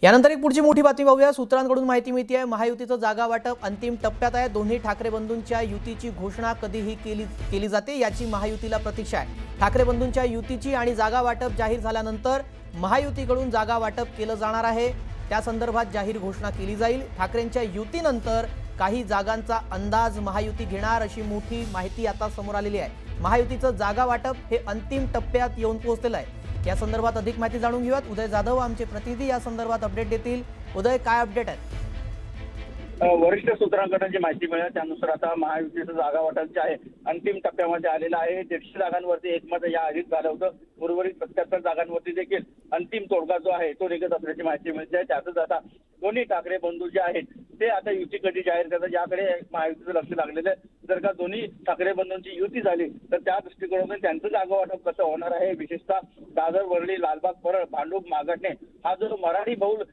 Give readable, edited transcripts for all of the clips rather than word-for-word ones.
यानंतर एक पुढची मोठी बातमी पाहूया। सूत्रांकडून माहिती मिळते आहे महायुतीचं जागा वाटप अंतिम टप्प्यात आहे। दोन्ही ठाकरे बंधूंच्या युतीची घोषणा कधीही केली जाते याची महायुतीला प्रतीक्षा आहे। ठाकरे बंधूंच्या युतीची आणि जागा वाटप जाहीर झाल्यानंतर महायुतीकडून जागा वाटप केलं जाणार आहे। त्या संदर्भात जाहीर घोषणा केली जाईल। ठाकरेंच्या युतीनंतर काही जागांचा अंदाज महायुती घेणार अशी मोठी माहिती आता समोर आलेली आहे। महायुतीचं जागा वाटप हे अंतिम टप्प्यात येऊन पोहोचलेलं आहे। या संदर्भात अधिक माहिती जाणून घेऊयात। उदय जाधव आमचे प्रतिनिधी या संदर्भात अपडेट देतील। उदय, काय अपडेट आहे? वरिष्ठ सूत्रांकडून जी माहिती मिळाली त्यानुसार आता महायुतीचं जागा वाटप जे आहे अंतिम टप्प्यामध्ये आलेलं आहे। 150 जागांवरती एकमत या आधीच झालं होतं। उर्वरित 77 जागांवरती देखील अंतिम तोडगा जो आहे तो निघत असल्याची माहिती मिळते आहे। त्यातच आता दोन्ही ठाकरे बंधू जे आहेत ते आता युती कधी जाहीर करतात याकडे महायुतीचं लक्ष लागलेलं आहे। जर का दोन्ही ठाकरे बंधूंची युती झाली तर त्या दृष्टिकोनातून त्यांचं जागा वाटप कसं होणार आहे, विशेषतः दादर, वरळी, लालबाग, परळ, भांडूप, मागटणे हा जो मराठी बहुल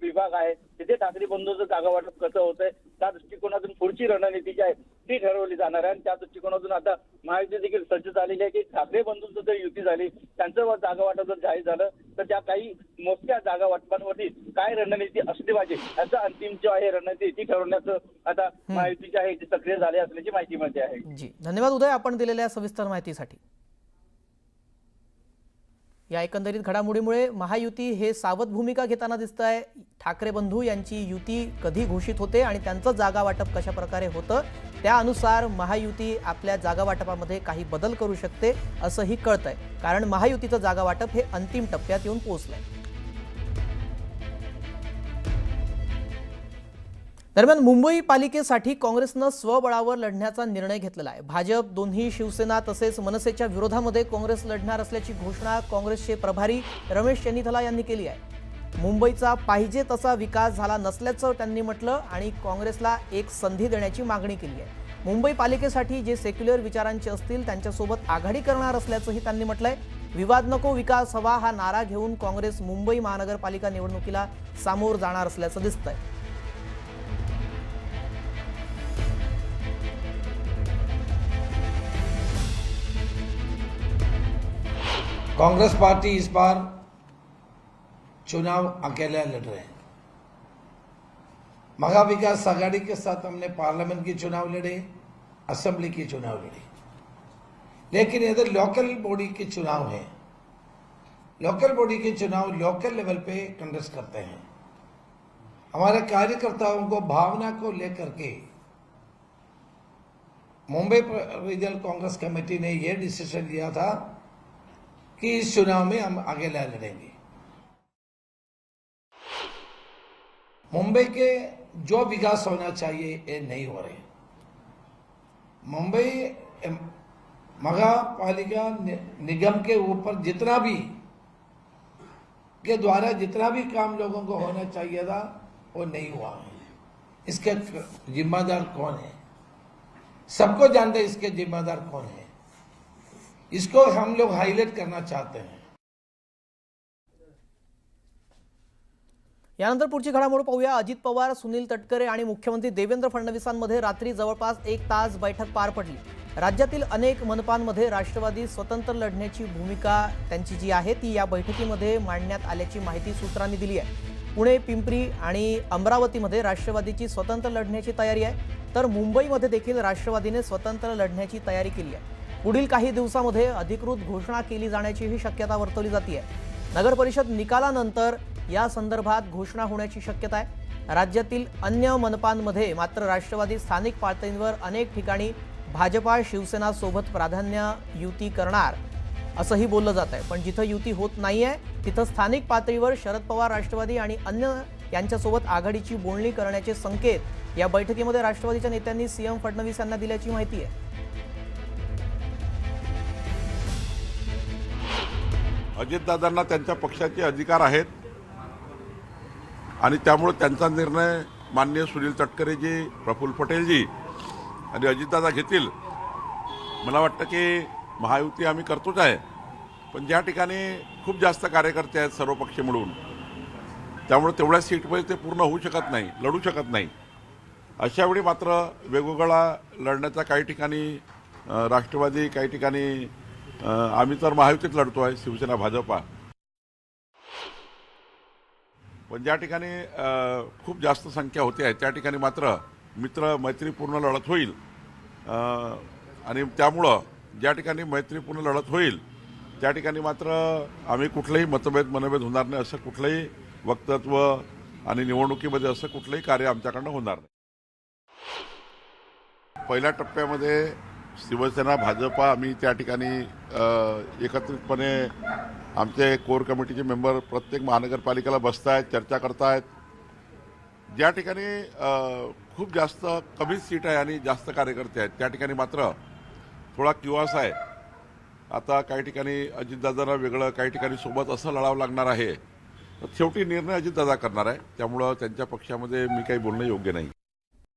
विभाग आहे तिथे ठाकरे बंधूंचं जागा वाटप कसं होतंय त्या दृष्टिकोनातून पुढची रणनीती जी आहे ती ठरवली जाणार आहे। आणि त्या दृष्टिकोनातून आता महायुती देखील सज्ज झालेली आहे की ठाकरे बंधूंचं जर युती झाली, त्यांचं जागा वाटप जर जाहीर झालं तर त्या काही मोठ्या जागा वाटपांवरती काय रणनीती असली पाहिजे याचं अंतिम जो आहे रणनीती ती ठरवण्याचं आता महायुतीची आहे ती सक्रिय झाले असल्याची माहिती मिळते आहे। जी, धन्यवाद उदय आपण दिलेल्या सविस्तर माहितीसाठी। या एकंदरीत घडामोडीमुळे महायुती हे सावध भूमिका घेताना दिसत आहे। ठाकरे बंधू यांची युती कधी घोषित होते आणि त्यांचं जागा वाटप कशा प्रकारे होतं त्यानुसार महायुती आपल्या जागा वाटपामध्ये काही बदल करू शकते असंही कळतंय, कारण महायुतीचं जागा वाटप हे अंतिम टप्प्यात येऊन पोहोचलंय। दरम्यान मुंबई पालिकेसाठी काँग्रेसनं स्वबळावर लढण्याचा निर्णय घेतलेला आहे। भाजप, दोन्ही शिवसेना तसेच मनसेच्या विरोधामध्ये काँग्रेस लढणार असल्याची घोषणा काँग्रेसचे प्रभारी रमेश चेन्नीथला यांनी केली आहे। मुंबईचा पाहिजे तसा विकास झाला नसल्याचं त्यांनी म्हटलं आणि काँग्रेसला एक संधी देण्याची मागणी केली आहे। मुंबई पालिकेसाठी जे सेक्युलर विचारांचे असतील त्यांच्यासोबत आघाडी करणार असल्याचंही त्यांनी म्हटलंय। विवाद नको विकास हवा हा नारा घेऊन काँग्रेस मुंबई महानगरपालिका निवडणुकीला सामोर जाणार असल्याचं दिसतंय। कांग्रेस पार्टी इस बार चुनाव अकेला लड़ रहे हैं। महा विकास आघाड़ी के साथ हमने पार्लियामेंट की चुनाव लड़े, असेंबली की चुनाव लड़े, लेकिन इधर लोकल बॉडी के चुनाव है। लोकल बॉडी के चुनाव लोकल लेवल पे कंडक्ट करते हैं। हमारे कार्यकर्ताओं को भावना को लेकर के मुंबई रीजनल कांग्रेस कमेटी ने यह डिसीजन लिया था कि इस चुनाव में हम आगे लड़ेंगे। मुंबई के जो विकास होना चाहिए ये नहीं हो रहे। मुंबई महापालिका निगम के ऊपर जितना भी के द्वारा जितना भी काम लोगों को होना चाहिए था वो नहीं हुआ है। इसके जिम्मेदार कौन है? सबको जानते हैं इसके जिम्मेदार कौन है। इसको हम लोग हाईलाइट करना चाहते हैं। यानंतर पुढची घडामोड पाहूया। अजित पवार, सुनील तटकरे आणि मुख्यमंत्री देवेंद्र फडणवीसांमध्ये रात्री जवळपास 1 तास बैठक पार पडली। राज्यातील अनेक मनपांमध्ये राष्ट्रवादी स्वतंत्र लढण्याची भूमिका त्यांची जी आहे ती या बैठकीमध्ये मांडण्यात आल्याची माहिती सूत्रांनी दिली आहे। पुणे, पिंपरी आणि अमरावतीमध्ये राष्ट्रवादीची स्वतंत्र लढण्याची तयारी आहे, तर मुंबईमध्ये देखील राष्ट्रवादीने स्वतंत्र लढण्याची तयारी केली आहे। पुढील काही दिवसांमध्ये अधिकृत घोषणा केली जाण्याचीही शक्यता वर्तवली जाते आहे। नगर परिषद निकालानंतर या संदर्भात घोषणा होण्याची शक्यता आहे। राज्यातील अन्य मनपांमध्ये मात्र राष्ट्रवादी स्थानिक पातळीवर अनेक ठिकाणी भाजपा शिवसेना सोबत प्राधान्य युती करणार असंही बोललं जात आहे, पण जिथं युती होत नाहीये तिथं स्थानिक पातळीवर शरद पवार, राष्ट्रवादी आणि अन्य यांच्यासोबत आघाडीची बोलणी करण्याचे संकेत या बैठकीमध्ये राष्ट्रवादीच्या नेत्यांनी सीएम फडणवीस यांना दिल्याची माहिती आहे। अजितदादांना त्यांच्या पक्षाचे अधिकार आहेत आणि त्यामुळे त्यांचा निर्णय माननीय सुनील तटकरेजी, प्रफुल्ल पटेलजी आणि अजितदादा घेतील। मला वाटतं की महायुती आम्ही करतोच आहे, पण ज्या ठिकाणी खूप जास्त कार्यकर्ते आहेत सर्वपक्षी मिळून, त्यामुळे तेवढ्या सीटमध्ये ते पूर्ण होऊ शकत नाही, लढू शकत नाही। अशावेळी मात्र वेगवेगळा लढण्याचा काही ठिकाणी राष्ट्रवादी, काही ठिकाणी आम्ही तर महायुतीत लढतो आहे, शिवसेना भाजपा। पण ज्या ठिकाणी खूप जास्त संख्या होते आहे त्या ठिकाणी मात्र मित्र मैत्रीपूर्ण लढत होईल आणि त्यामुळं ज्या ठिकाणी मैत्रीपूर्ण लढत होईल त्या ठिकाणी मात्र आम्ही कुठलेही मनभेद होणार नाही, असं कुठलंही वक्तव्य आणि निवडणुकीमध्ये असं कुठलंही कार्य आमच्याकडनं होणार नाही. पहिल्या टप्प्यामध्ये शिवसेना भाजपा आम्ही त्या ठिकाणी एकत्रितपणे आमचे कोर कमिटीचे मेंबर प्रत्येक महानगरपालिकेला बसतायत, चर्चा करतायत. ज्या ठिकाणी खूप जास्त कमी सीट आहे आणि जास्त कार्यकर्ते आहेत त्या ठिकाणी मात्र थोडा किवास आहे. आता काही ठिकाणी अजितदादांना वेगळं, काही ठिकाणी सोबत असं लढावं लागणार आहे. शेवटी निर्णय अजितदादा करणार आहे, त्यामुळं त्यांच्या पक्षामध्ये मी काही बोलणं योग्य नाही.